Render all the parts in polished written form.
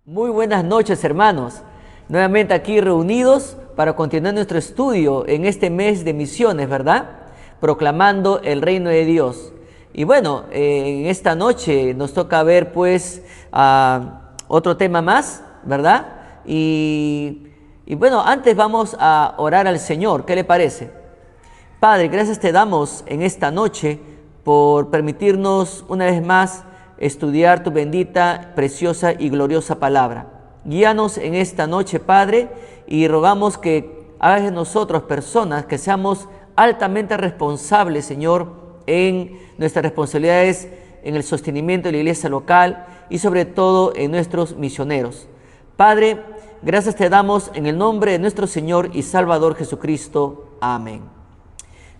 Muy buenas noches, hermanos. Nuevamente aquí reunidos para continuar nuestro estudio en este mes de misiones, ¿verdad? Proclamando el reino de Dios. Y bueno, en esta noche nos toca ver pues otro tema más, ¿verdad? Y bueno, antes vamos a orar al Señor. ¿Qué le parece? Padre, gracias te damos en esta noche por permitirnos una vez más estudiar tu bendita, preciosa y gloriosa palabra. Guíanos en esta noche, Padre, y rogamos que hagas de nosotros personas que seamos altamente responsables, Señor, en nuestras responsabilidades en el sostenimiento de la iglesia local y sobre todo en nuestros misioneros. Padre, gracias te damos en el nombre de nuestro Señor y Salvador Jesucristo. Amén.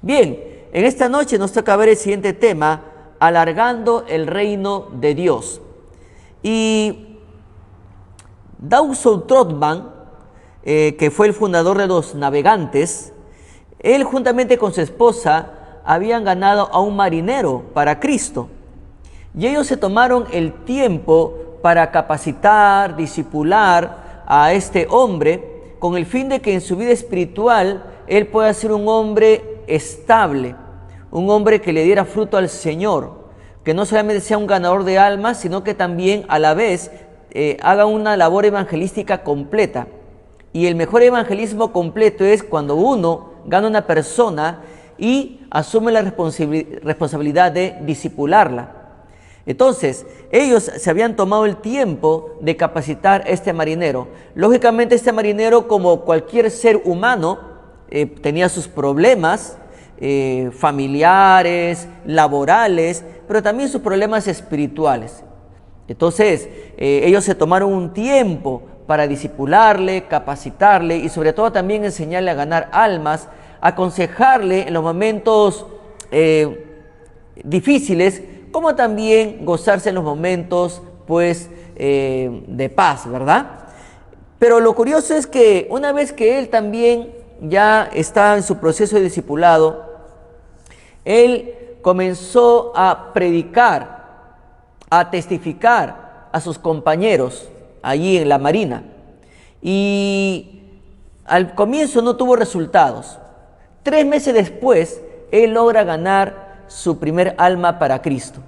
Bien, en esta noche nos toca ver el siguiente tema: alargando el reino de Dios. Y Dawson Trotman, que fue el fundador de los navegantes, él juntamente con su esposa habían ganado a un marinero para Cristo. Y ellos se tomaron el tiempo para capacitar, discipular a este hombre, con el fin de que en su vida espiritual él pueda ser un hombre estable, un hombre que le diera fruto al Señor, que no solamente sea un ganador de almas, sino que también a la vez haga una labor evangelística completa. Y el mejor evangelismo completo es cuando uno gana una persona y asume la responsabilidad de discipularla. Entonces, ellos se habían tomado el tiempo de capacitar a este marinero. Lógicamente, este marinero, como cualquier ser humano, tenía sus problemas familiares, laborales, pero también sus problemas espirituales. Entonces, ellos se tomaron un tiempo para discipularle, capacitarle y sobre todo también enseñarle a ganar almas, aconsejarle en los momentos difíciles, como también gozarse en los momentos pues de paz, ¿verdad? Pero lo curioso es que una vez que él también ya está en su proceso de discipulado, él comenzó a predicar, a testificar a sus compañeros allí en la marina. Y al comienzo no tuvo resultados. 3 meses después, él logra ganar su primer alma para Cristo.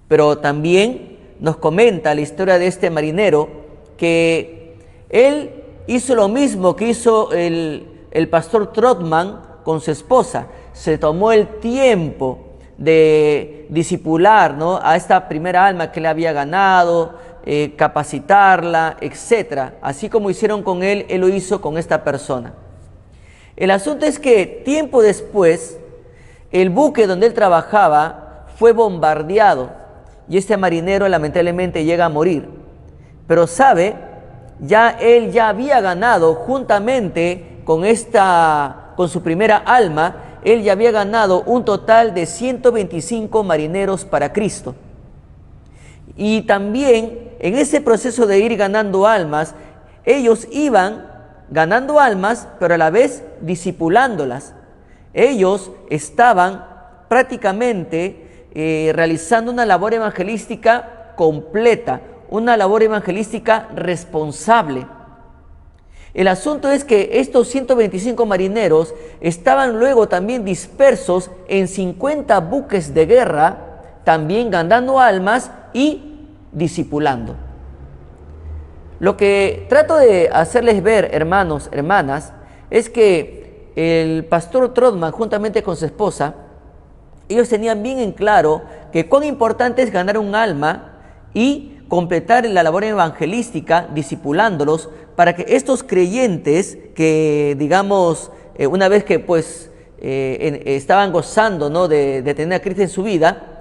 Pero también nos comenta la historia de este marinero, que él hizo lo mismo que hizo el pastor Trotman con su esposa. Se tomó el tiempo de discipular, ¿no?, a esta primera alma que le había ganado, capacitarla, etc. Así como hicieron con él, él lo hizo con esta persona. El asunto es que tiempo después, el buque donde él trabajaba fue bombardeado y este marinero lamentablemente llega a morir. Pero sabe, él ya había ganado juntamente con su primera alma, él ya había ganado un total de 125 marineros para Cristo. Y también en ese proceso de ir ganando almas, ellos iban ganando almas, pero a la vez discipulándolas. Ellos estaban prácticamente realizando una labor evangelística completa, una labor evangelística responsable. El asunto es que estos 125 marineros estaban luego también dispersos en 50 buques de guerra, también ganando almas y discipulando. Lo que trato de hacerles ver, hermanos, hermanas, es que el pastor Trotman, juntamente con su esposa, ellos tenían bien en claro que cuán importante es ganar un alma y completar la labor evangelística discipulándolos, para que estos creyentes que, digamos, una vez que pues estaban gozando, ¿no?, de tener a Cristo en su vida,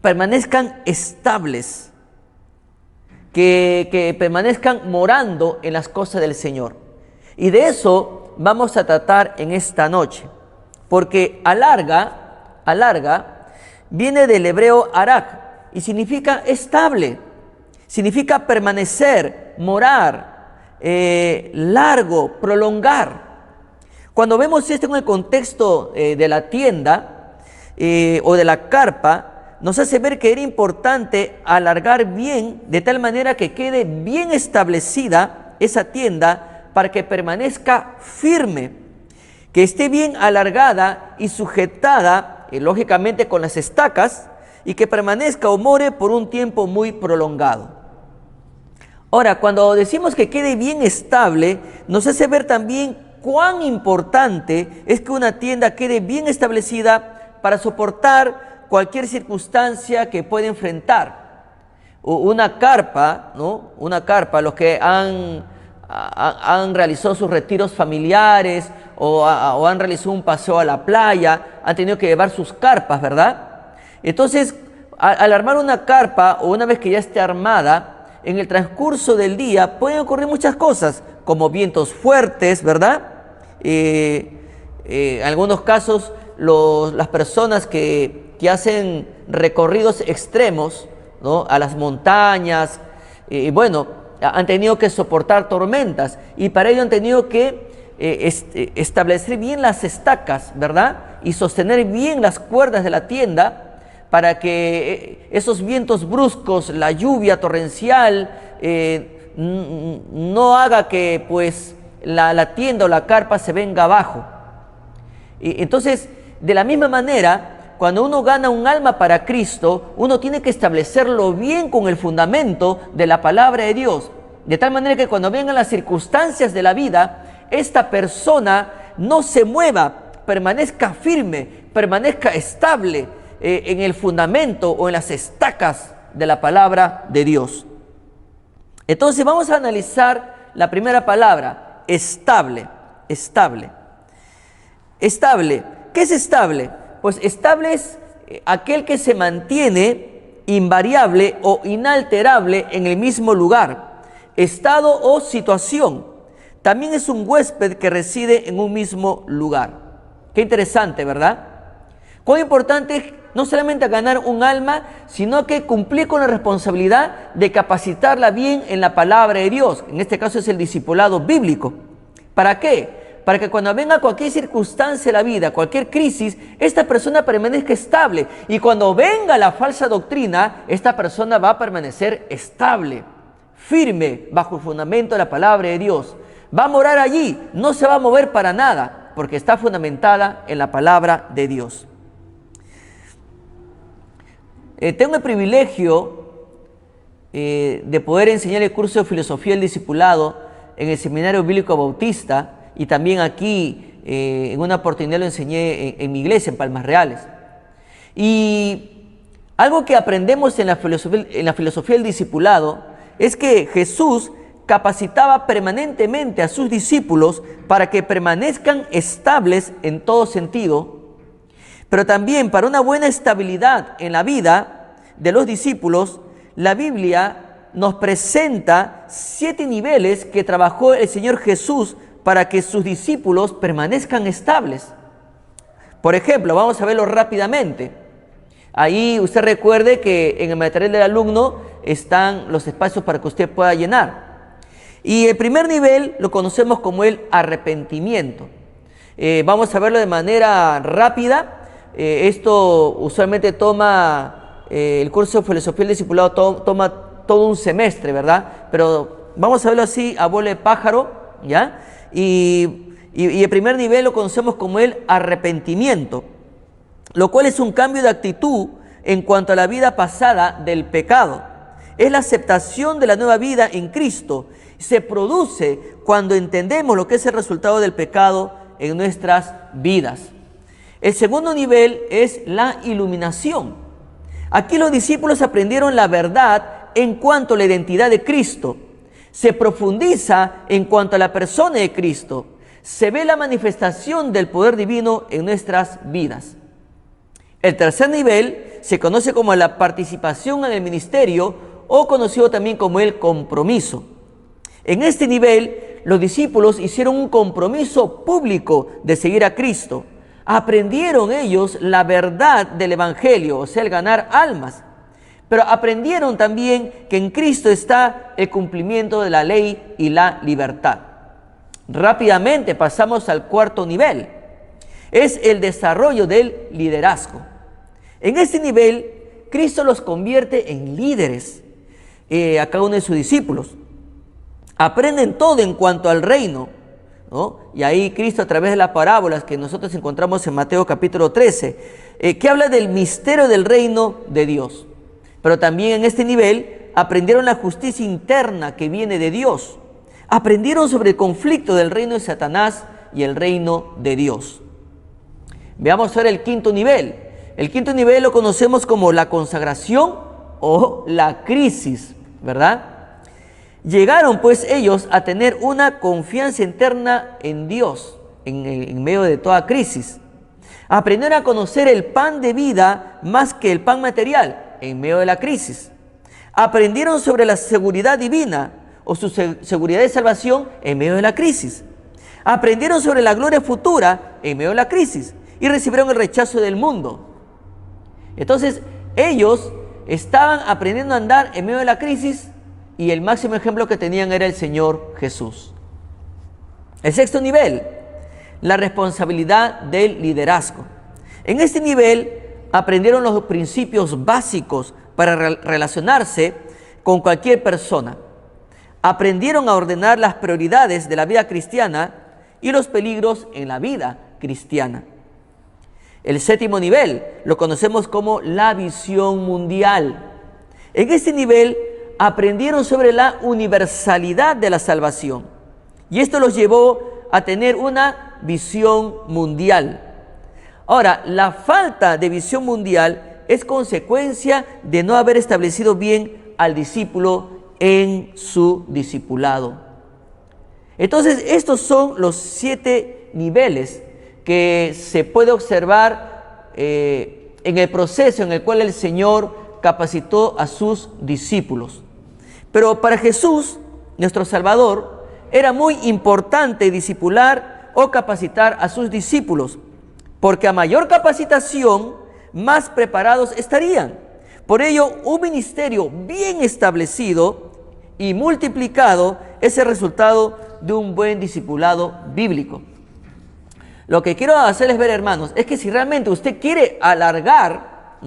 permanezcan estables, que permanezcan morando en las cosas del Señor. Y de eso vamos a tratar en esta noche, porque alarga viene del hebreo arak y significa estable, significa permanecer, morar, largo, prolongar. Cuando vemos esto en el contexto de la tienda o de la carpa, nos hace ver que era importante alargar bien, de tal manera que quede bien establecida esa tienda para que permanezca firme, que esté bien alargada y sujetada, lógicamente con las estacas, y que permanezca o more por un tiempo muy prolongado. Ahora, cuando decimos que quede bien estable, nos hace ver también cuán importante es que una tienda quede bien establecida para soportar cualquier circunstancia que pueda enfrentar. Una carpa, ¿no? Una carpa, los que han realizado sus retiros familiares o han realizado un paseo a la playa, han tenido que llevar sus carpas, ¿verdad? Entonces, al armar una carpa, o una vez que ya esté armada, en el transcurso del día pueden ocurrir muchas cosas, como vientos fuertes, ¿verdad? En algunos casos, las personas que hacen recorridos extremos, ¿no?, a las montañas, bueno, han tenido que soportar tormentas, y para ello han tenido que establecer bien las estacas, ¿verdad? Y sostener bien las cuerdas de la tienda para que esos vientos bruscos, la lluvia torrencial, no haga que pues la tienda o la carpa se venga abajo. Y entonces, de la misma manera, cuando uno gana un alma para Cristo, uno tiene que establecerlo bien con el fundamento de la palabra de Dios, de tal manera que cuando vengan las circunstancias de la vida, esta persona no se mueva, permanezca firme, permanezca estable en el fundamento o en las estacas de la palabra de Dios. Entonces vamos a analizar la primera palabra, estable, estable. Estable, ¿qué es estable? Pues estable es aquel que se mantiene invariable o inalterable en el mismo lugar, estado o situación. También es un huésped que reside en un mismo lugar. Qué interesante, ¿verdad? Cuán importante es no solamente ganar un alma, sino que cumplir con la responsabilidad de capacitarla bien en la palabra de Dios. En este caso es el discipulado bíblico. ¿Para qué? Para que cuando venga cualquier circunstancia de la vida, cualquier crisis, esta persona permanezca estable. Y cuando venga la falsa doctrina, esta persona va a permanecer estable, firme, bajo el fundamento de la palabra de Dios. Va a morar allí, no se va a mover para nada, porque está fundamentada en la palabra de Dios. Tengo el privilegio de poder enseñar el curso de Filosofía del Discipulado en el Seminario Bíblico Bautista, y también aquí en una oportunidad lo enseñé en mi iglesia, en Palmas Reales. Y algo que aprendemos en la filosofía del discipulado es que Jesús capacitaba permanentemente a sus discípulos para que permanezcan estables en todo sentido, pero también para una buena estabilidad en la vida de los discípulos. La Biblia nos presenta 7 niveles que trabajó el Señor Jesús para que sus discípulos permanezcan estables. Por ejemplo, vamos a verlo rápidamente. Ahí usted recuerde que en el material del alumno están los espacios para que usted pueda llenar. Y el primer nivel lo conocemos como el arrepentimiento. Vamos a verlo de manera rápida. Esto usualmente toma, el curso de Filosofía del Discipulado toma todo un semestre, ¿verdad? Pero vamos a verlo así, a vuelo de pájaro, ¿ya? Y el primer nivel lo conocemos como el arrepentimiento, lo cual es un cambio de actitud en cuanto a la vida pasada del pecado. Es la aceptación de la nueva vida en Cristo. Se produce cuando entendemos lo que es el resultado del pecado en nuestras vidas. El segundo nivel es la iluminación. Aquí los discípulos aprendieron la verdad en cuanto a la identidad de Cristo. Se profundiza en cuanto a la persona de Cristo. Se ve la manifestación del poder divino en nuestras vidas. El tercer nivel se conoce como la participación en el ministerio, o conocido también como el compromiso. En este nivel, los discípulos hicieron un compromiso público de seguir a Cristo. Aprendieron ellos la verdad del Evangelio, o sea, el ganar almas. Pero aprendieron también que en Cristo está el cumplimiento de la ley y la libertad. Rápidamente pasamos al cuarto nivel. Es el desarrollo del liderazgo. En este nivel Cristo los convierte en líderes a cada uno de sus discípulos. Aprenden todo en cuanto al reino, ¿no? Y ahí Cristo, a través de las parábolas que nosotros encontramos en Mateo capítulo 13, que habla del misterio del reino de Dios. Pero también en este nivel aprendieron la justicia interna que viene de Dios. Aprendieron sobre el conflicto del reino de Satanás y el reino de Dios. Veamos ahora el quinto nivel. El quinto nivel lo conocemos como la consagración o la crisis, ¿verdad? Llegaron pues ellos a tener una confianza interna en Dios en medio de toda crisis. Aprendieron a conocer el pan de vida más que el pan material en medio de la crisis. Aprendieron sobre la seguridad divina o su seguridad de salvación en medio de la crisis. Aprendieron sobre la gloria futura en medio de la crisis y recibieron el rechazo del mundo. Entonces, ellos estaban aprendiendo a andar en medio de la crisis y el máximo ejemplo que tenían era el Señor Jesús. El sexto nivel, la responsabilidad del liderazgo. En este nivel aprendieron los principios básicos para relacionarse con cualquier persona. Aprendieron a ordenar las prioridades de la vida cristiana y los peligros en la vida cristiana. El séptimo nivel lo conocemos como la visión mundial. En este nivel aprendieron sobre la universalidad de la salvación y esto los llevó a tener una visión mundial. Ahora, la falta de visión mundial es consecuencia de no haber establecido bien al discípulo en su discipulado. Entonces, estos son los 7 niveles que se puede observar en el proceso en el cual el Señor capacitó a sus discípulos. Pero para Jesús, nuestro Salvador, era muy importante discipular o capacitar a sus discípulos, porque a mayor capacitación, más preparados estarían. Por ello, un ministerio bien establecido y multiplicado es el resultado de un buen discipulado bíblico. Lo que quiero hacerles ver, hermanos, es que si realmente usted quiere alargar,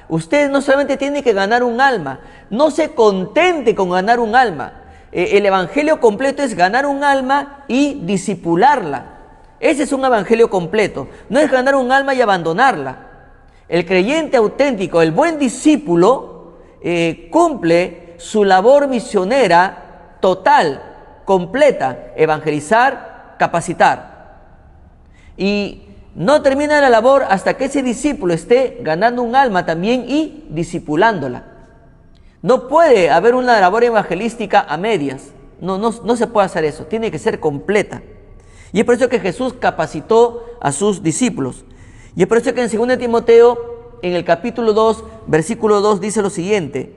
usted no solamente tiene que ganar un alma, no se contente con ganar un alma. El evangelio completo es ganar un alma y discipularla. Ese es un evangelio completo, no es ganar un alma y abandonarla. El creyente auténtico, el buen discípulo, cumple su labor misionera total, completa: evangelizar, capacitar. Y no termina la labor hasta que ese discípulo esté ganando un alma también y discipulándola. No puede haber una labor evangelística a medias. No se puede hacer eso. Tiene que ser completa. Y es por eso que Jesús capacitó a sus discípulos. Y es por eso que en 2 Timoteo, en el capítulo 2, versículo 2, dice lo siguiente: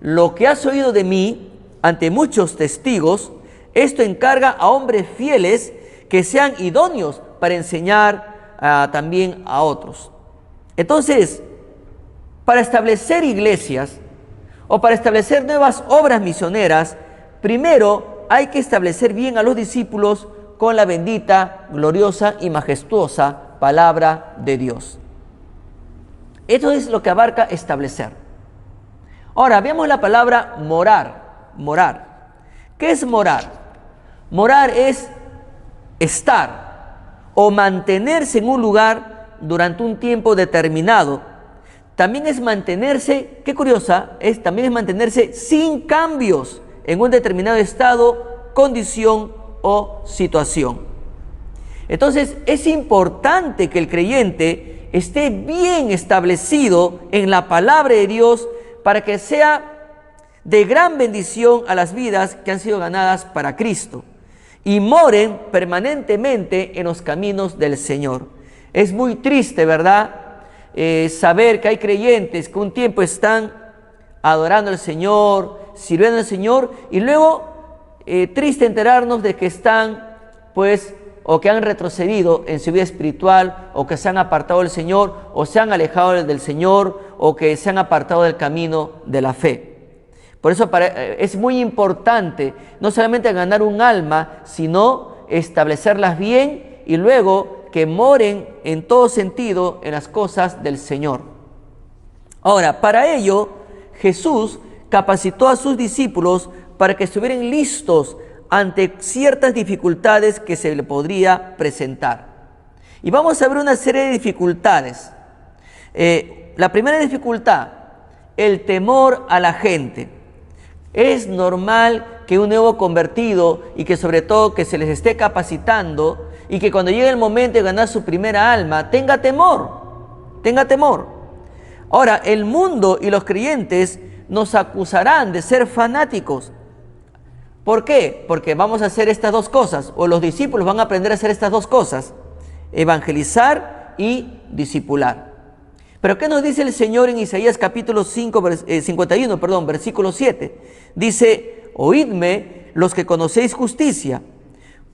lo que has oído de mí ante muchos testigos, esto encarga a hombres fieles que sean idóneos para enseñar también a otros. Entonces, para establecer iglesias o para establecer nuevas obras misioneras, primero hay que establecer bien a los discípulos con la bendita, gloriosa y majestuosa palabra de Dios. Esto es lo que abarca establecer. Ahora, veamos la palabra morar. Morar. ¿Qué es morar? Morar es estar o mantenerse en un lugar durante un tiempo determinado. También es mantenerse, qué curiosa, también es mantenerse sin cambios en un determinado estado, condición o situación. Entonces, es importante que el creyente esté bien establecido en la palabra de Dios para que sea de gran bendición a las vidas que han sido ganadas para Cristo y moren permanentemente en los caminos del Señor. Es muy triste, ¿verdad? Saber que hay creyentes que un tiempo están adorando al Señor, sirviendo al Señor, y luego triste enterarnos de que están, pues, o que han retrocedido en su vida espiritual, o que se han apartado del Señor, o se han alejado del Señor, o que se han apartado del camino de la fe. Por eso es muy importante no solamente ganar un alma, sino establecerlas bien y luego que moren en todo sentido en las cosas del Señor. Ahora, para ello, Jesús capacitó a sus discípulos para que estuvieran listos ante ciertas dificultades que se le podría presentar. Y vamos a ver una serie de dificultades. La primera dificultad, el temor a la gente. Es normal que un nuevo convertido y que sobre todo que se les esté capacitando y que cuando llegue el momento de ganar su primera alma, tenga temor, tenga temor. Ahora, el mundo y los creyentes nos acusarán de ser fanáticos. ¿Por qué? Porque vamos a hacer estas dos cosas, o los discípulos van a aprender a hacer estas dos cosas, evangelizar y discipular. Pero ¿qué nos dice el Señor en Isaías capítulo 51, versículo 7? Dice, oídme los que conocéis justicia,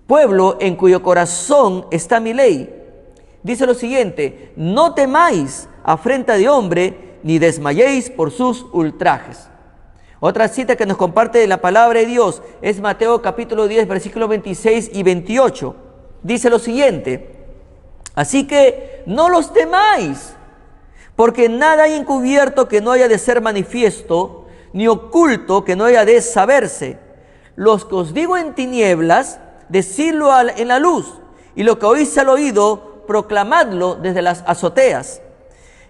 pueblo en cuyo corazón está mi ley. Dice lo siguiente, no temáis afrenta de hombre, ni desmayéis por sus ultrajes. Otra cita que nos comparte de la palabra de Dios es Mateo capítulo 10, versículos 26 y 28. Dice lo siguiente, así que no los temáis, porque nada hay encubierto que no haya de ser manifiesto, ni oculto que no haya de saberse. Los que os digo en tinieblas, decidlo en la luz, y lo que oís al oído, proclamadlo desde las azoteas.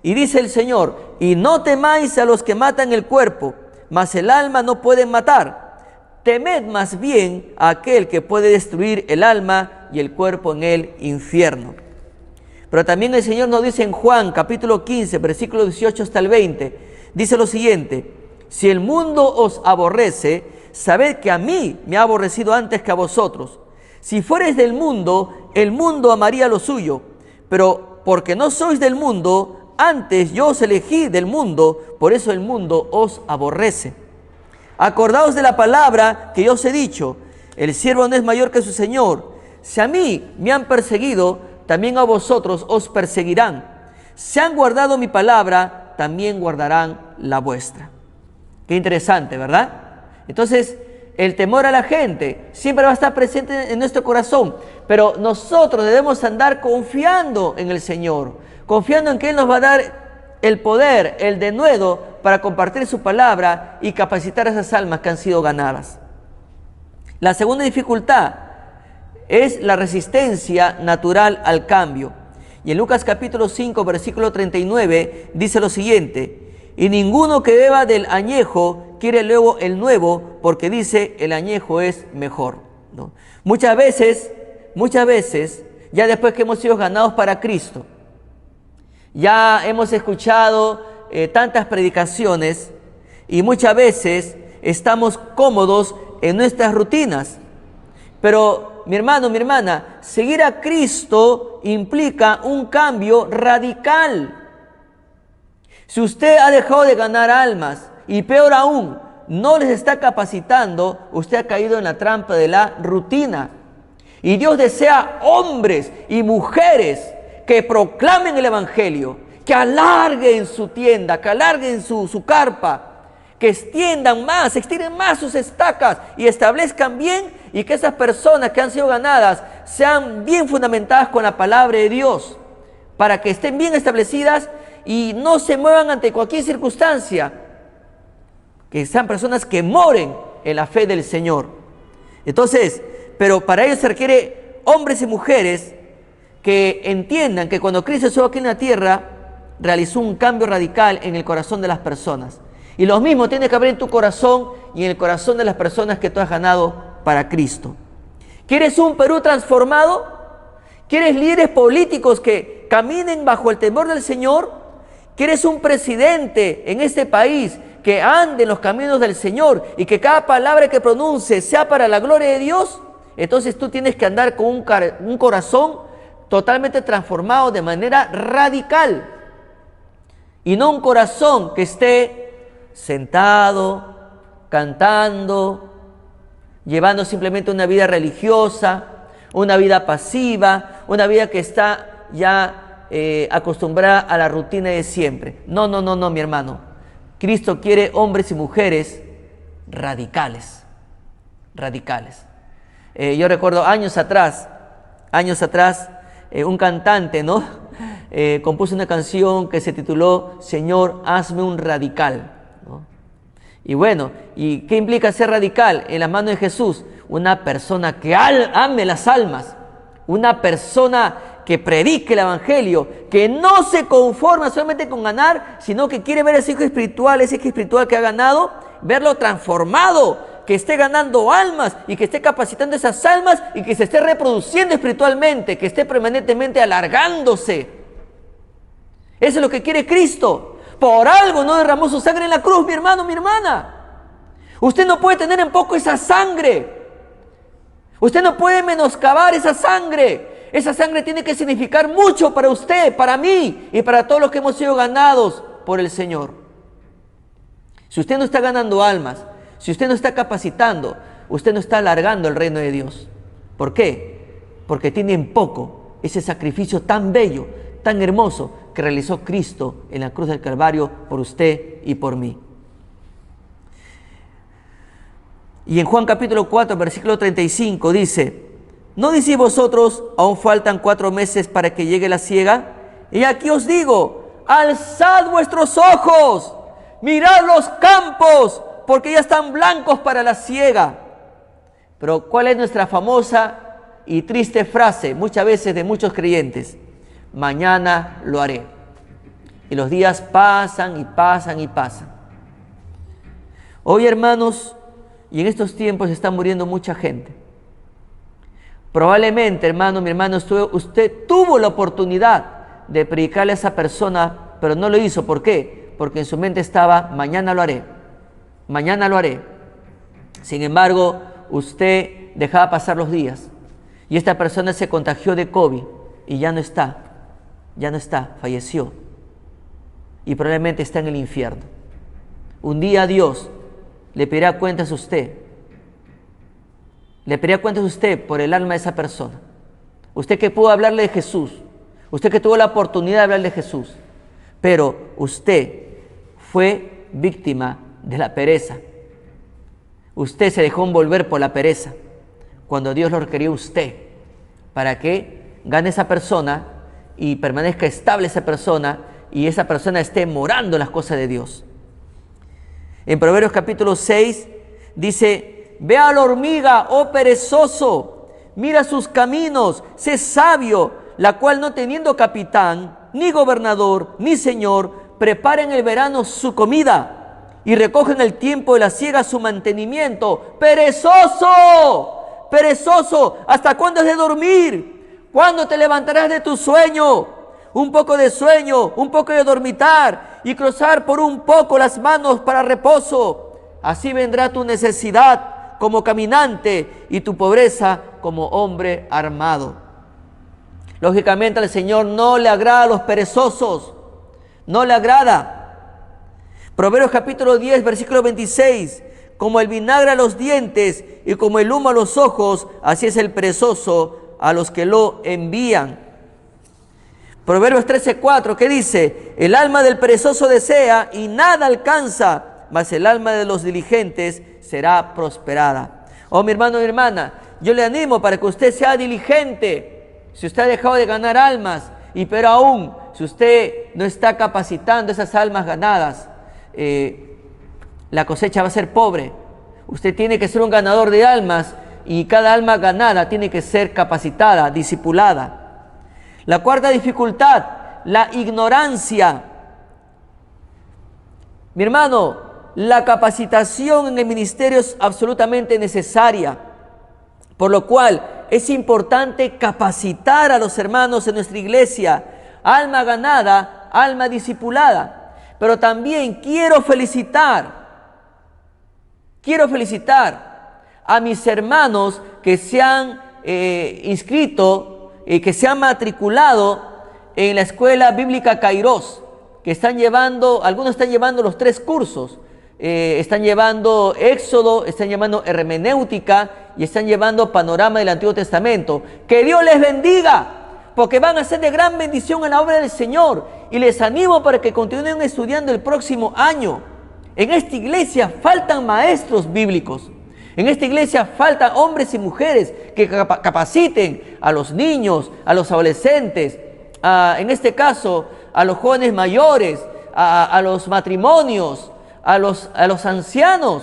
Y dice el Señor, y no temáis a los que matan el cuerpo, mas el alma no pueden matar. Temed más bien a aquel que puede destruir el alma y el cuerpo en el infierno. Pero también el Señor nos dice en Juan capítulo 15, versículo 18 hasta el 20, dice lo siguiente, si el mundo os aborrece, sabed que a mí me ha aborrecido antes que a vosotros. Si fuereis del mundo, el mundo amaría lo suyo, pero porque no sois del mundo, antes yo os elegí del mundo, por eso el mundo os aborrece. Acordaos de la palabra que yo os he dicho, el siervo no es mayor que su Señor. Si a mí me han perseguido, también a vosotros os perseguirán. Si han guardado mi palabra, también guardarán la vuestra. Qué interesante, ¿verdad? Entonces, el temor a la gente siempre va a estar presente en nuestro corazón, pero nosotros debemos andar confiando en el Señor, confiando en que Él nos va a dar el poder, el denuedo para compartir su palabra y capacitar a esas almas que han sido ganadas. La segunda dificultad es la resistencia natural al cambio. Y en Lucas capítulo 5, versículo 39, dice lo siguiente, y ninguno que beba del añejo quiere luego el nuevo, porque dice, el añejo es mejor, ¿no? Muchas veces, ya después que hemos sido ganados para Cristo, ya hemos escuchado tantas predicaciones y muchas veces estamos cómodos en nuestras rutinas. Pero mi hermano, mi hermana, seguir a Cristo implica un cambio radical. Si usted ha dejado de ganar almas y peor aún, no les está capacitando, usted ha caído en la trampa de la rutina. Y Dios desea hombres y mujeres que proclamen el Evangelio, que alarguen su tienda, que alarguen su carpa, que extiendan más, estiren más sus estacas y establezcan bien, y que esas personas que han sido ganadas sean bien fundamentadas con la palabra de Dios, para que estén bien establecidas y no se muevan ante cualquier circunstancia, que sean personas que moren en la fe del Señor. Entonces, pero para ello se requiere hombres y mujeres que entiendan que cuando Cristo estuvo aquí en la tierra, realizó un cambio radical en el corazón de las personas. Y lo mismo tiene que haber en tu corazón y en el corazón de las personas que tú has ganado para Cristo. ¿Quieres un Perú transformado? ¿Quieres líderes políticos que caminen bajo el temor del Señor? ¿Quieres un presidente en este país que ande en los caminos del Señor y que cada palabra que pronuncie sea para la gloria de Dios? Entonces tú tienes que andar con un corazón totalmente transformado de manera radical, y no un corazón que esté sentado, cantando, llevando simplemente una vida religiosa, una vida pasiva, una vida que está ya acostumbrada a la rutina de siempre. No, mi hermano. Cristo quiere hombres y mujeres radicales. Yo recuerdo años atrás, un cantante, ¿no? compuso una canción que se tituló Señor, hazme un radical, ¿no? Y bueno, ¿y qué implica ser radical en las manos de Jesús? Una persona que ame las almas, una persona que predique el evangelio, que no se conforma solamente con ganar, sino que quiere ver ese hijo espiritual que ha ganado, verlo transformado, que esté ganando almas y que esté capacitando esas almas y que se esté reproduciendo espiritualmente, que esté permanentemente alargándose. Eso es lo que quiere Cristo. Por algo no derramó su sangre en la cruz, mi hermano, mi hermana. Usted no puede tener en poco esa sangre. Usted no puede menoscabar esa sangre. Esa sangre tiene que significar mucho para usted, para mí y para todos los que hemos sido ganados por el Señor. Si usted no está ganando almas, si usted no está capacitando, usted no está alargando el reino de Dios. ¿Por qué? Porque tiene en poco ese sacrificio tan bello, tan hermoso que realizó Cristo en la cruz del Calvario por usted y por mí. Y en Juan capítulo 4, versículo 35 dice: ¿no decís vosotros, aún faltan 4 meses para que llegue la siega? Y aquí os digo, alzad vuestros ojos, mirad los campos, porque ya están blancos para la siega. Pero ¿cuál es nuestra famosa y triste frase, muchas veces de muchos creyentes? Mañana lo haré. Y los días pasan y pasan y pasan. Hoy, hermanos, y en estos tiempos está muriendo mucha gente. Probablemente, hermano, mi hermano, usted tuvo la oportunidad de predicarle a esa persona, pero no lo hizo. ¿Por qué? Porque en su mente estaba, mañana lo haré, mañana lo haré. Sin embargo, usted dejaba pasar los días y esta persona se contagió de COVID y ya no está, falleció y probablemente está en el infierno. Un día Dios le pedirá cuentas a usted. Le pedirá cuentas a usted por el alma de esa persona. Usted que pudo hablarle de Jesús, usted que tuvo la oportunidad de hablarle de Jesús, pero usted fue víctima de la pereza. Usted se dejó envolver por la pereza cuando Dios lo requirió a usted para que gane esa persona y permanezca estable esa persona y esa persona esté morando en las cosas de Dios. En Proverbios capítulo 6 dice: ve a la hormiga, oh perezoso, mira sus caminos, sé sabio, la cual no teniendo capitán, ni gobernador, ni señor, prepara en el verano su comida y recoge en el tiempo de la siega su mantenimiento. ¡Perezoso! ¡Perezoso! ¿Hasta cuándo has de dormir? ¿Cuándo te levantarás de tu sueño? Un poco de sueño, un poco de dormitar y cruzar por un poco las manos para reposo. Así vendrá tu necesidad como caminante y tu pobreza como hombre armado. Lógicamente al Señor no le agrada a los perezosos, no le agrada. Proverbios capítulo 10, versículo 26, como el vinagre a los dientes y como el humo a los ojos, así es el perezoso a los que lo envían. Proverbios 13:4, ¿qué dice? El alma del perezoso desea y nada alcanza, mas el alma de los diligentes será prosperada. Oh, mi hermano, mi hermana, yo le animo para que usted sea diligente. Si usted ha dejado de ganar almas, y pero aún, si usted no está capacitando esas almas ganadas, la cosecha va a ser pobre. Usted tiene que ser un ganador de almas y cada alma ganada tiene que ser capacitada, discipulada. La cuarta dificultad, la ignorancia. Mi hermano, la capacitación en el ministerio es absolutamente necesaria, por lo cual es importante capacitar a los hermanos en nuestra iglesia, alma ganada, alma discipulada. Pero también quiero felicitar a mis hermanos que se han inscrito y que se han matriculado en la escuela bíblica Kairos, que están llevando, algunos están llevando los 3 cursos, están llevando Éxodo, están llevando hermenéutica y están llevando panorama del Antiguo Testamento. Que Dios les bendiga, porque van a ser de gran bendición en la obra del Señor, y les animo para que continúen estudiando el próximo año. En esta iglesia faltan maestros bíblicos. En esta iglesia faltan hombres y mujeres que capaciten a los niños, a los adolescentes, en este caso, a los jóvenes mayores, a los matrimonios, a los ancianos.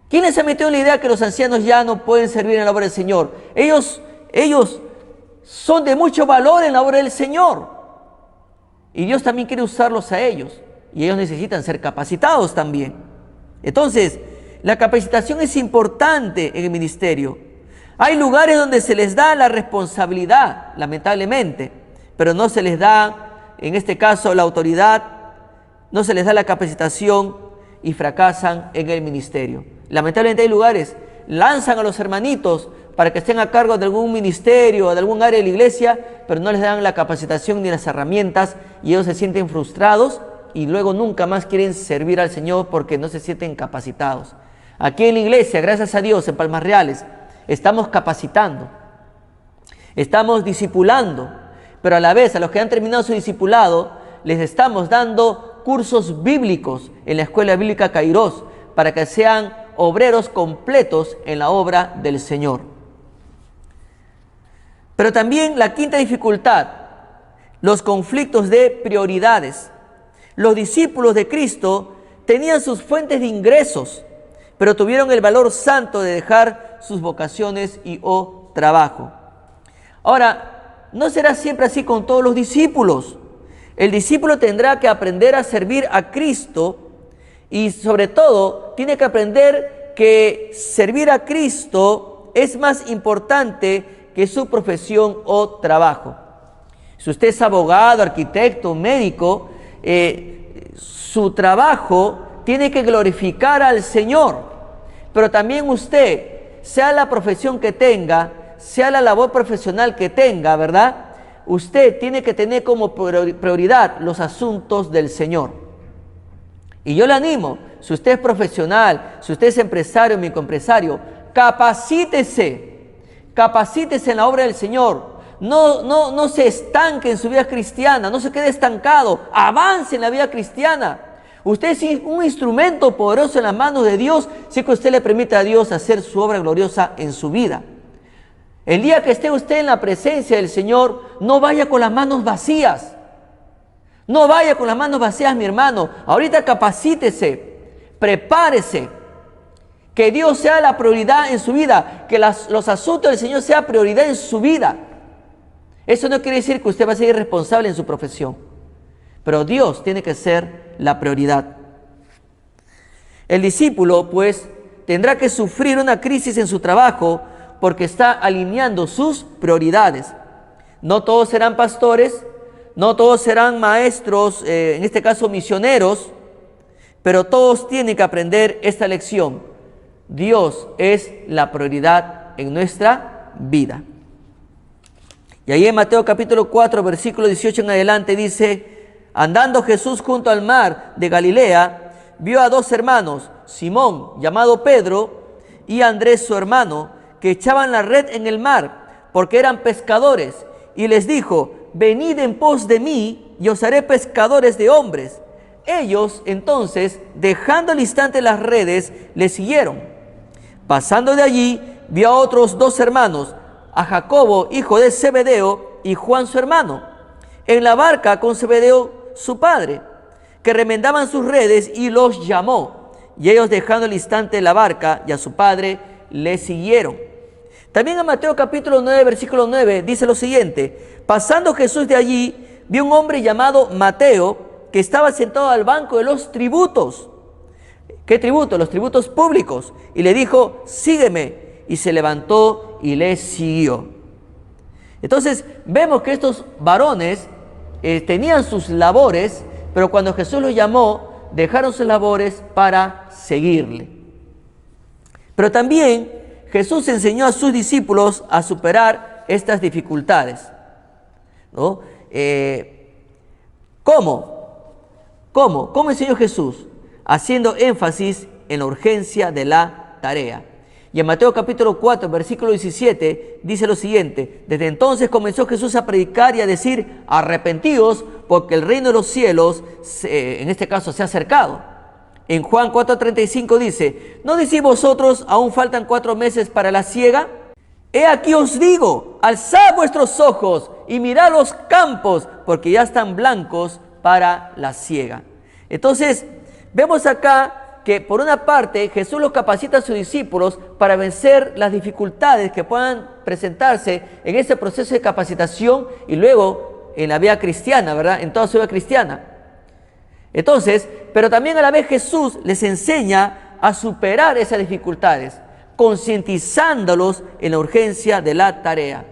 ¿Quién les ha metido en la idea que los ancianos ya no pueden servir en la obra del Señor? Ellos son de mucho valor en la obra del Señor. Y Dios también quiere usarlos a ellos. Y ellos necesitan ser capacitados también. Entonces, la capacitación es importante en el ministerio. Hay lugares donde se les da la responsabilidad, lamentablemente, pero no se les da, en este caso, la autoridad, no se les da la capacitación y fracasan en el ministerio. Lamentablemente hay lugares, lanzan a los hermanitos para que estén a cargo de algún ministerio o de algún área de la iglesia, pero no les dan la capacitación ni las herramientas y ellos se sienten frustrados y luego nunca más quieren servir al Señor porque no se sienten capacitados. Aquí en la iglesia, gracias a Dios, en Palmas Reales, estamos capacitando, estamos discipulando, pero a la vez a los que han terminado su discipulado les estamos dando cursos bíblicos en la Escuela Bíblica Kairos para que sean obreros completos en la obra del Señor. Pero también la quinta dificultad, los conflictos de prioridades. Los discípulos de Cristo tenían sus fuentes de ingresos, pero tuvieron el valor santo de dejar sus vocaciones y o trabajo. Ahora, no será siempre así con todos los discípulos. El discípulo tendrá que aprender a servir a Cristo y sobre todo tiene que aprender que servir a Cristo es más importante que su profesión o trabajo. Si usted es abogado, arquitecto, médico, su trabajo tiene que glorificar al Señor. Pero también usted, sea la profesión que tenga, sea la labor profesional que tenga, ¿verdad? Usted tiene que tener como prioridad los asuntos del Señor. Y yo le animo, si usted es profesional, si usted es empresario, microempresario, capacítese en la obra del Señor. No se estanque en su vida cristiana, no se quede estancado, avance en la vida cristiana. Usted es un instrumento poderoso en las manos de Dios si que usted le permite a Dios hacer su obra gloriosa en su vida. El día que esté usted en la presencia del Señor, no vaya con las manos vacías. No vaya con las manos vacías, mi hermano. Ahorita capacítese, prepárese. Que Dios sea la prioridad en su vida, que los asuntos del Señor sean prioridad en su vida. Eso no quiere decir que usted va a ser irresponsable en su profesión, pero Dios tiene que ser la prioridad. El discípulo, pues, tendrá que sufrir una crisis en su trabajo porque está alineando sus prioridades. No todos serán pastores, no todos serán maestros, en este caso misioneros, pero todos tienen que aprender esta lección. Dios es la prioridad en nuestra vida. Y ahí en Mateo capítulo 4, versículo 18 en adelante dice: andando Jesús junto al mar de Galilea, vio a dos hermanos, Simón, llamado Pedro, y Andrés su hermano, que echaban la red en el mar, porque eran pescadores, y les dijo: venid en pos de mí, y os haré pescadores de hombres. Ellos entonces, dejando al instante las redes, le siguieron. Pasando de allí, vio a otros dos hermanos, a Jacobo, hijo de Zebedeo, y Juan su hermano, en la barca con Zebedeo su padre, que remendaban sus redes, y los llamó. Y ellos, dejando al instante la barca y a su padre, le siguieron. También en Mateo capítulo 9, versículo 9, dice lo siguiente: pasando Jesús de allí, vio un hombre llamado Mateo, que estaba sentado al banco de los tributos. ¿Qué tributos? Los tributos públicos. Y le dijo: sígueme. Y se levantó y le siguió. Entonces vemos que estos varones tenían sus labores, pero cuando Jesús los llamó, dejaron sus labores para seguirle. Pero también Jesús enseñó a sus discípulos a superar estas dificultades, ¿no? ¿Cómo enseñó Jesús? Haciendo énfasis en la urgencia de la tarea. Y en Mateo capítulo 4, versículo 17, dice lo siguiente: desde entonces comenzó Jesús a predicar y a decir: arrepentíos, porque el reino de los cielos, en este caso, se ha acercado. En Juan 4:35 dice: ¿no decís vosotros, aún faltan 4 meses para la siega? He aquí os digo, alzad vuestros ojos y mirad los campos, porque ya están blancos para la siega. Entonces, vemos acá que por una parte Jesús los capacita a sus discípulos para vencer las dificultades que puedan presentarse en ese proceso de capacitación y luego en la vida cristiana, ¿verdad? En toda su vida cristiana. Entonces, pero también a la vez Jesús les enseña a superar esas dificultades, concientizándolos en la urgencia de la tarea.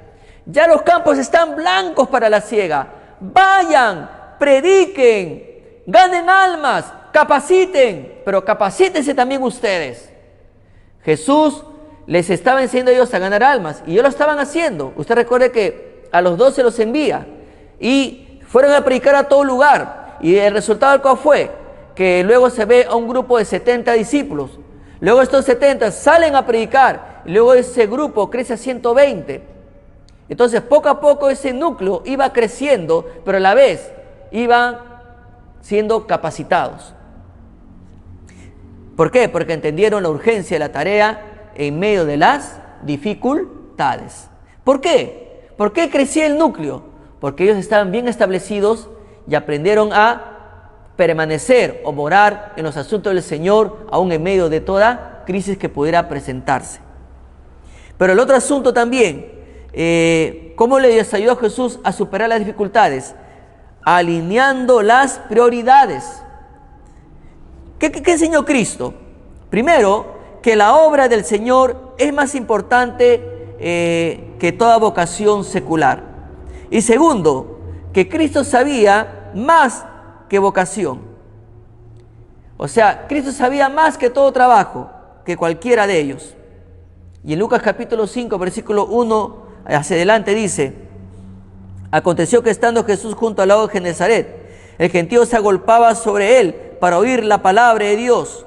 Ya los campos están blancos para la siega. Vayan, prediquen, ganen almas, capaciten, pero capacítense también ustedes. Jesús les estaba enseñando a ellos a ganar almas y ellos lo estaban haciendo. Usted recuerde que a los 12 los envía y fueron a predicar a todo lugar. Y el resultado cuál fue, que luego se ve a un grupo de 70 discípulos. Luego estos 70 salen a predicar y luego ese grupo crece a 120. Entonces poco a poco ese núcleo iba creciendo, pero a la vez iban siendo capacitados. ¿Por qué? Porque entendieron la urgencia de la tarea en medio de las dificultades. ¿Por qué? ¿Por qué crecía el núcleo? Porque ellos estaban bien establecidos y aprendieron a permanecer o morar en los asuntos del Señor, aún en medio de toda crisis que pudiera presentarse. Pero el otro asunto también, ¿cómo les ayudó a Jesús a superar las dificultades? Alineando las prioridades. ¿Qué enseñó Cristo? Primero, que la obra del Señor es más importante que toda vocación secular. Y segundo, que Cristo sabía más que vocación. O sea, Cristo sabía más que todo trabajo, que cualquiera de ellos. Y en Lucas capítulo 5, versículo 1 hacia adelante dice: aconteció que estando Jesús junto al lago de Genesaret, el gentío se agolpaba sobre él para oír la palabra de Dios.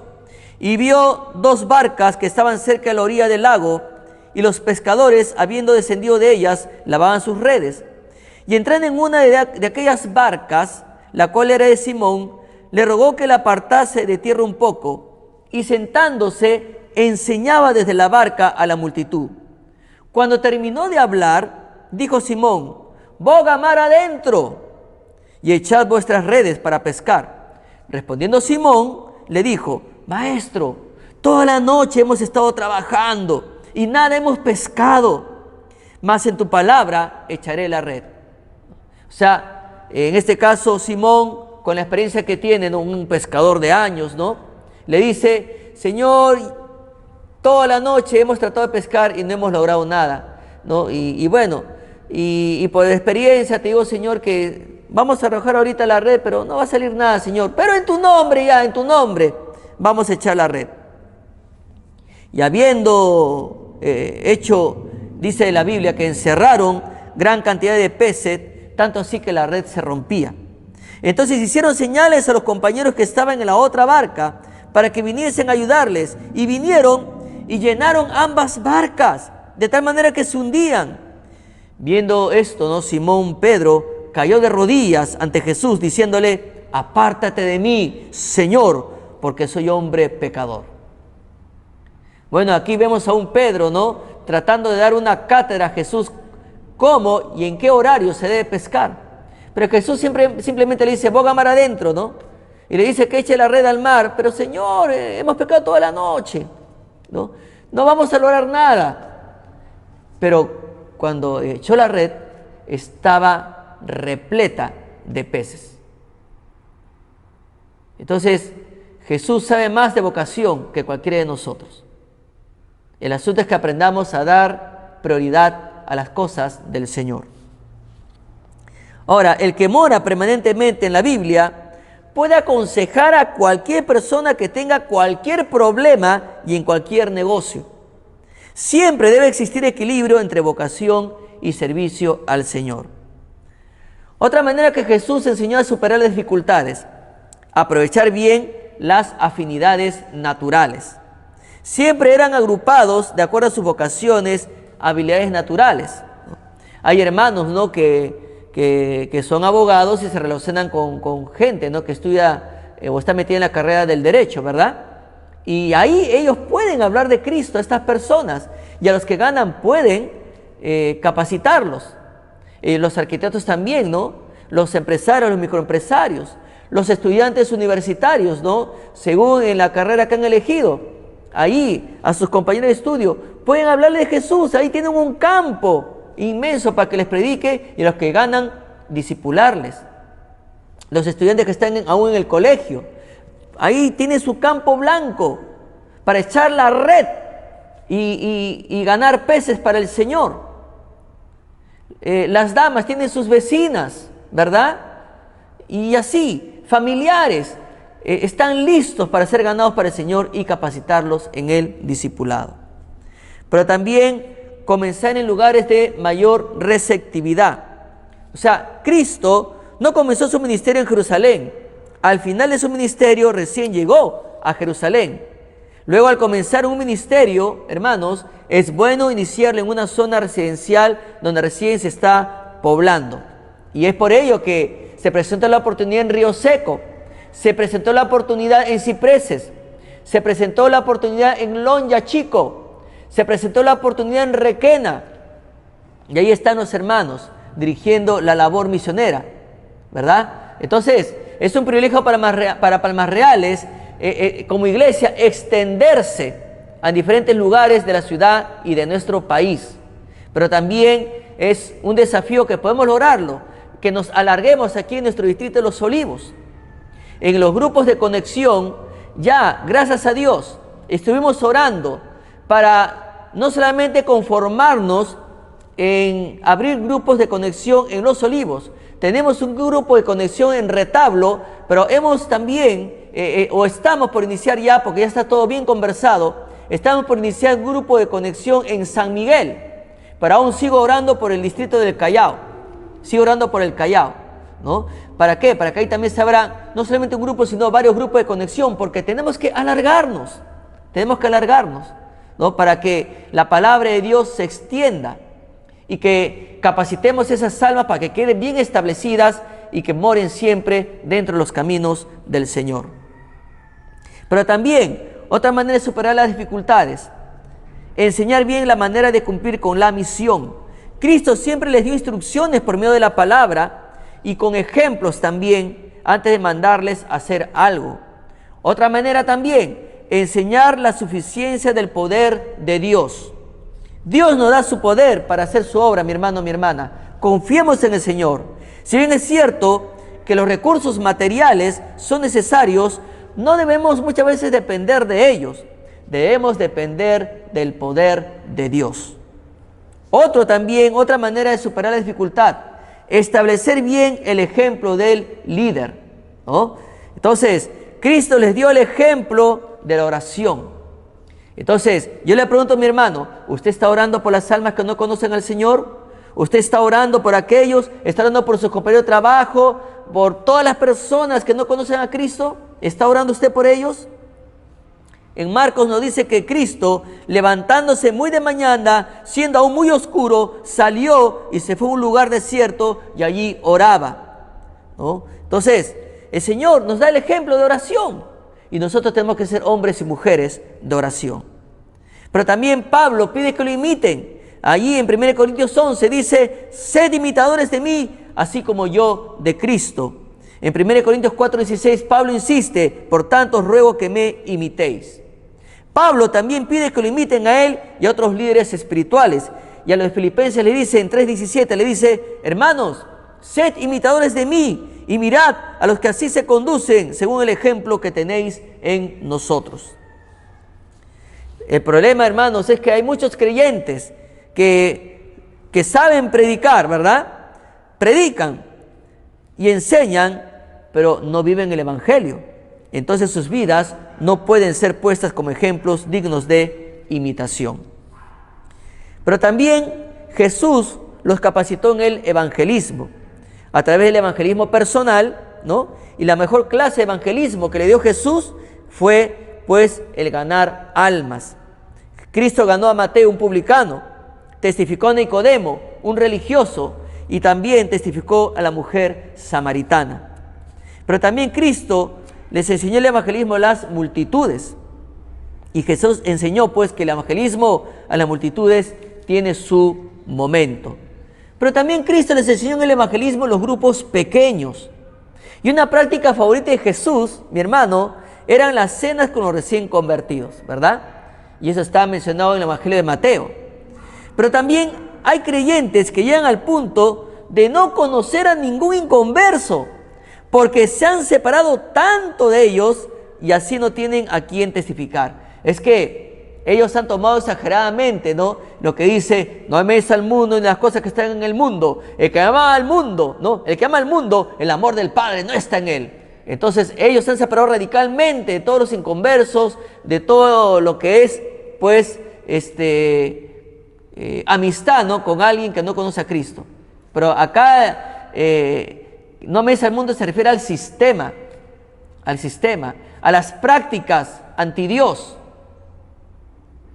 Y vio dos barcas que estaban cerca de la orilla del lago, y los pescadores, habiendo descendido de ellas, lavaban sus redes. Y entrando en una de aquellas barcas, la cual era de Simón, le rogó que la apartase de tierra un poco, y sentándose enseñaba desde la barca a la multitud. Cuando terminó de hablar, dijo Simón: boga mar adentro y echad vuestras redes para pescar. Respondiendo Simón, le dijo: Maestro, toda la noche hemos estado trabajando y nada hemos pescado, mas en tu palabra echaré la red. O sea, en este caso Simón, con la experiencia que tiene, ¿no?, un pescador de años, ¿no?, le dice: Señor, toda la noche hemos tratado de pescar y no hemos logrado nada, ¿no? Y por experiencia te digo, Señor, que vamos a arrojar ahorita la red, pero no va a salir nada, Señor. Pero en tu nombre, ya, en tu nombre, vamos a echar la red. Y habiendo hecho, dice la Biblia, que encerraron gran cantidad de peces, tanto así que la red se rompía. Entonces hicieron señales a los compañeros que estaban en la otra barca para que viniesen a ayudarles. Y vinieron y llenaron ambas barcas, de tal manera que se hundían. Viendo esto, ¿no?, Simón Pedro cayó de rodillas ante Jesús, diciéndole: apártate de mí, Señor, porque soy hombre pecador. Bueno, aquí vemos a un Pedro, ¿no?, tratando de dar una cátedra a Jesús cómo y en qué horario se debe pescar. Pero Jesús simplemente le dice: boga mar adentro, ¿no? Y le dice que eche la red al mar. Pero Señor, hemos pecado toda la noche, ¿no? No vamos a lograr nada. Pero cuando echó la red, estaba repleta de peces. Entonces, Jesús sabe más de vocación que cualquiera de nosotros. El asunto es que aprendamos a dar prioridad a las cosas del Señor. Ahora, el que mora permanentemente en la Biblia puede aconsejar a cualquier persona que tenga cualquier problema y en cualquier negocio. Siempre debe existir equilibrio entre vocación y servicio al Señor. Otra manera que Jesús enseñó a superar las dificultades: aprovechar bien las afinidades naturales. Siempre eran agrupados de acuerdo a sus vocaciones, habilidades naturales. Hay hermanos, ¿no?, que son abogados y se relacionan con gente, ¿no?, que estudia o está metida en la carrera del derecho, ¿verdad? Y ahí ellos pueden hablar de Cristo a estas personas, y a los que ganan pueden capacitarlos. Los arquitectos también, ¿no? Los empresarios, los microempresarios, los estudiantes universitarios, ¿no? Según en la carrera que han elegido, ahí a sus compañeros de estudio, pueden hablarle de Jesús. Ahí tienen un campo inmenso para que les predique, y los que ganan, discipularles. Los estudiantes que están aún en el colegio, ahí tienen su campo blanco para echar la red y ganar peces para el Señor. Las damas tienen sus vecinas, ¿verdad? Y así, familiares, están listos para ser ganados para el Señor y capacitarlos en el discipulado. Pero también comenzar en lugares de mayor receptividad. O sea, Cristo no comenzó su ministerio en Jerusalén. Al final de su ministerio recién llegó a Jerusalén. Luego, al comenzar un ministerio, hermanos, es bueno iniciarlo en una zona residencial donde recién se está poblando. Y es por ello que se presentó la oportunidad en Río Seco, se presentó la oportunidad en Cipreses, se presentó la oportunidad en Lonja Chico, se presentó la oportunidad en Requena. Y ahí están los hermanos dirigiendo la labor misionera, ¿verdad? Entonces, es un privilegio para Palmas Reales, como iglesia, extenderse a diferentes lugares de la ciudad y de nuestro país. Pero también es un desafío que podemos lograrlo, que nos alarguemos aquí en nuestro distrito de Los Olivos. En los grupos de conexión, ya, gracias a Dios, estuvimos orando para no solamente conformarnos en abrir grupos de conexión en Los Olivos. Tenemos un grupo de conexión en Retablo, pero hemos también, o estamos por iniciar ya, porque ya está todo bien conversado, estamos por iniciar un grupo de conexión en San Miguel, pero aún sigo orando por el distrito del Callao, sigo orando por el Callao, ¿no? ¿Para qué? Para que ahí también se abra no solamente un grupo, sino varios grupos de conexión, porque tenemos que alargarnos, ¿no? Para que la palabra de Dios se extienda y que capacitemos esas almas para que queden bien establecidas y que moren siempre dentro de los caminos del Señor. Pero también, otra manera de superar las dificultades, enseñar bien la manera de cumplir con la misión. Cristo siempre les dio instrucciones por medio de la palabra y con ejemplos también antes de mandarles a hacer algo. Otra manera también, enseñar la suficiencia del poder de Dios. Dios nos da su poder para hacer su obra, mi hermano, mi hermana. Confiemos en el Señor. Si bien es cierto que los recursos materiales son necesarios, no debemos muchas veces depender de ellos. Debemos depender del poder de Dios. Otra manera de superar la dificultad, establecer bien el ejemplo del líder, ¿no? Entonces, Cristo les dio el ejemplo de la oración. Entonces, yo le pregunto a mi hermano, ¿usted está orando por las almas que no conocen al Señor? ¿Usted está orando por aquellos? ¿Está orando por sus compañeros de trabajo? ¿Por todas las personas que no conocen a Cristo? ¿Está orando usted por ellos? En Marcos nos dice que Cristo, levantándose muy de mañana, siendo aún muy oscuro, salió y se fue a un lugar desierto y allí oraba, ¿no? Entonces, el Señor nos da el ejemplo de oración y nosotros tenemos que ser hombres y mujeres de oración. Pero también Pablo pide que lo imiten. Allí en 1 Corintios 11 dice, sed imitadores de mí, así como yo de Cristo. En 1 Corintios 4:16 Pablo insiste, por tanto os ruego que me imitéis. Pablo también pide que lo imiten a él y a otros líderes espirituales. Y a los filipenses le dice, en 3:17 le dice, hermanos, sed imitadores de mí y mirad a los que así se conducen según el ejemplo que tenéis en nosotros. El problema, hermanos, es que hay muchos creyentes que saben predicar, ¿verdad? Predican y enseñan, pero no viven el evangelio. Entonces sus vidas no pueden ser puestas como ejemplos dignos de imitación. Pero también Jesús los capacitó en el evangelismo, a través del evangelismo personal, ¿no? Y la mejor clase de evangelismo que le dio Jesús fue, pues, el ganar almas. Cristo ganó a Mateo, un publicano, testificó a Nicodemo, un religioso, y también testificó a la mujer samaritana. Pero también Cristo les enseñó el evangelismo a las multitudes. Y Jesús enseñó, pues, que el evangelismo a las multitudes tiene su momento. Pero también Cristo les enseñó en el evangelismo los grupos pequeños. Y una práctica favorita de Jesús, mi hermano, eran las cenas con los recién convertidos, ¿verdad? Y eso está mencionado en el Evangelio de Mateo. Pero también hay creyentes que llegan al punto de no conocer a ningún inconverso, porque se han separado tanto de ellos y así no tienen a quien testificar. Es que ellos han tomado exageradamente, ¿no?, lo que dice: no améis al mundo ni las cosas que están en el mundo. El que ama al mundo, ¿no?, el que ama al mundo, el amor del Padre no está en él. Entonces ellos se han separado radicalmente de todos los inconversos, de todo lo que es, pues, amistad, ¿no?, con alguien que no conoce a Cristo. Pero acá no améis al mundo se refiere al sistema, a las prácticas anti Dios.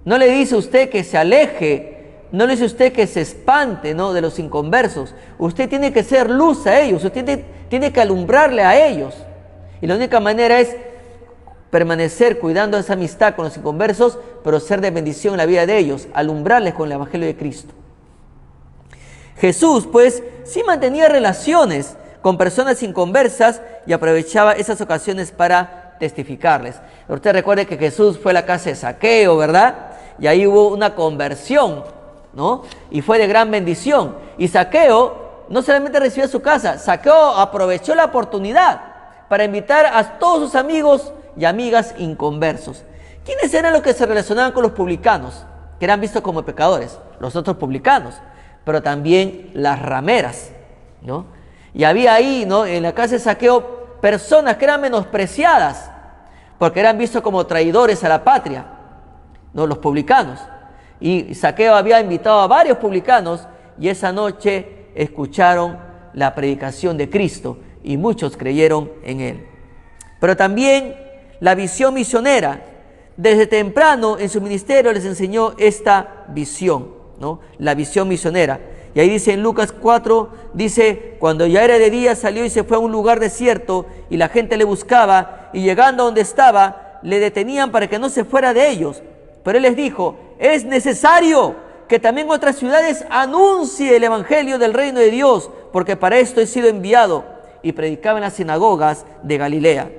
No le dice usted que se aleje, no le dice usted que se espante, ¿no?, de los inconversos. Usted tiene que ser luz a ellos, usted tiene que alumbrarle a ellos. Y la única manera es permanecer cuidando esa amistad con los inconversos, pero ser de bendición en la vida de ellos, alumbrarles con el Evangelio de Cristo. Jesús, pues, sí mantenía relaciones con personas inconversas y aprovechaba esas ocasiones para testificarles. Usted recuerde que Jesús fue a la casa de Zaqueo, ¿verdad? Y ahí hubo una conversión, ¿no? Y fue de gran bendición. Y Zaqueo no solamente recibió a su casa, Zaqueo aprovechó la oportunidad para invitar a todos sus amigos y amigas inconversos. ¿Quiénes eran los que se relacionaban con los publicanos, que eran vistos como pecadores? Los otros publicanos, pero también las rameras, ¿no? Y había ahí, ¿no?, en la casa de Zaqueo, personas que eran menospreciadas porque eran vistos como traidores a la patria, ¿no?, los publicanos. Y Zaqueo había invitado a varios publicanos y esa noche escucharon la predicación de Cristo y muchos creyeron en él. Pero también la visión misionera. Desde temprano en su ministerio les enseñó esta visión, ¿no?, la visión misionera. Y ahí dice en Lucas 4, dice: cuando ya era de día salió y se fue a un lugar desierto y la gente le buscaba, y llegando a donde estaba le detenían para que no se fuera de ellos. Pero él les dijo: es necesario que también otras ciudades anuncie el evangelio del reino de Dios, porque para esto he sido enviado. Y predicaba en las sinagogas de Galilea.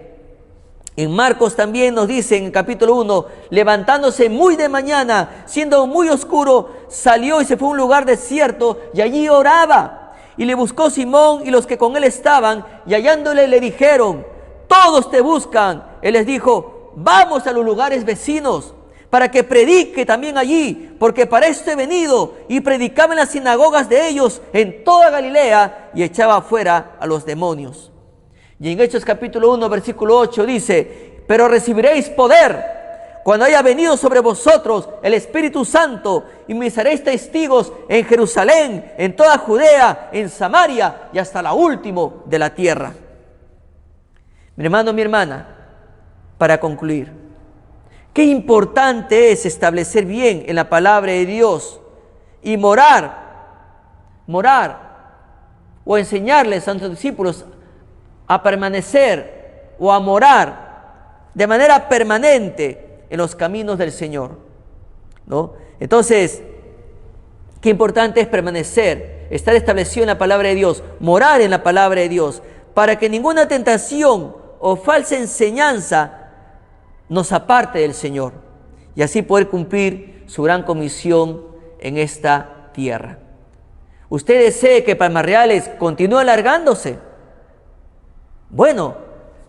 En Marcos también nos dice en el capítulo 1, levantándose muy de mañana, siendo muy oscuro, salió y se fue a un lugar desierto y allí oraba. Y le buscó Simón y los que con él estaban, y hallándole le dijeron: todos te buscan. Él les dijo: vamos a los lugares vecinos, para que predique también allí, porque para esto he venido. Y predicaba en las sinagogas de ellos en toda Galilea y echaba fuera a los demonios. Y en Hechos capítulo 1, versículo 8 dice: pero recibiréis poder cuando haya venido sobre vosotros el Espíritu Santo, y me seréis testigos en Jerusalén, en toda Judea, en Samaria y hasta la última de la tierra. Mi hermano, mi hermana, para concluir, qué importante es establecer bien en la palabra de Dios y morar o enseñarles a nuestros discípulos a permanecer o a morar de manera permanente en los caminos del Señor, ¿no? Entonces, qué importante es permanecer, estar establecido en la palabra de Dios, morar en la palabra de Dios, para que ninguna tentación o falsa enseñanza nos aparte del Señor y así poder cumplir su gran comisión en esta tierra. ¿Usted desea que Palmas-Reales continúe alargándose? Bueno,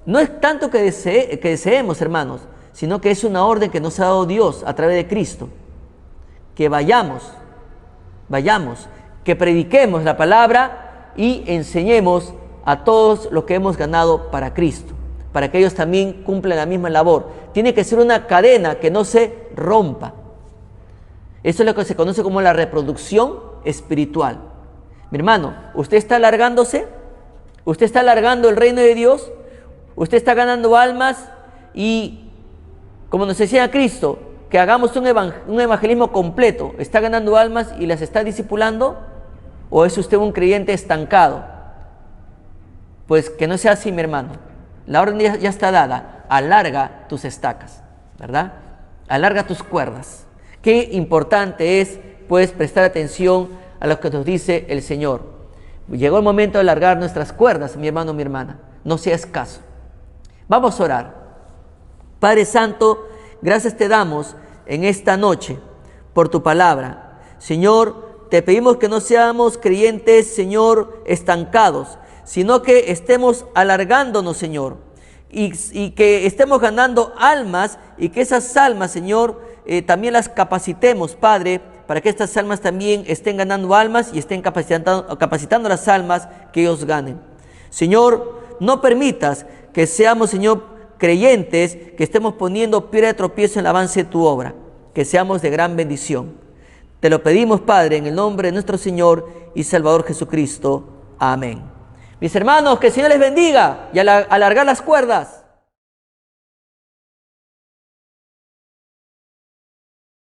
no es tanto que deseemos, hermanos, sino que es una orden que nos ha dado Dios a través de Cristo. Que vayamos, que prediquemos la palabra y enseñemos a todos los que hemos ganado para Cristo, para que ellos también cumplan la misma labor. Tiene que ser una cadena que no se rompa. Eso es lo que se conoce como la reproducción espiritual. Mi hermano, ¿usted está alargándose? ¿Usted está alargando el reino de Dios? ¿Usted está ganando almas? Y como nos decía Cristo, que hagamos un evangelismo completo. ¿Está ganando almas y las está discipulando? ¿O es usted un creyente estancado? Pues que no sea así, mi hermano. La orden ya está dada. Alarga tus estacas, ¿verdad? Alarga tus cuerdas. Qué importante es, pues, prestar atención a lo que nos dice el Señor. Llegó el momento de alargar nuestras cuerdas, mi hermano, mi hermana. No seas caso. Vamos a orar. Padre Santo, gracias te damos en esta noche por tu palabra. Señor, te pedimos que no seamos creyentes, Señor, estancados, sino que estemos alargándonos, Señor, y que estemos ganando almas, y que esas almas, Señor, también las capacitemos, Padre, para que estas almas también estén ganando almas y estén capacitando las almas que ellos ganen. Señor, no permitas que seamos, Señor, creyentes que estemos poniendo piedra de tropiezo en el avance de tu obra, que seamos de gran bendición. Te lo pedimos, Padre, en el nombre de nuestro Señor y Salvador Jesucristo. Amén. Mis hermanos, que el Señor les bendiga y alargar las cuerdas.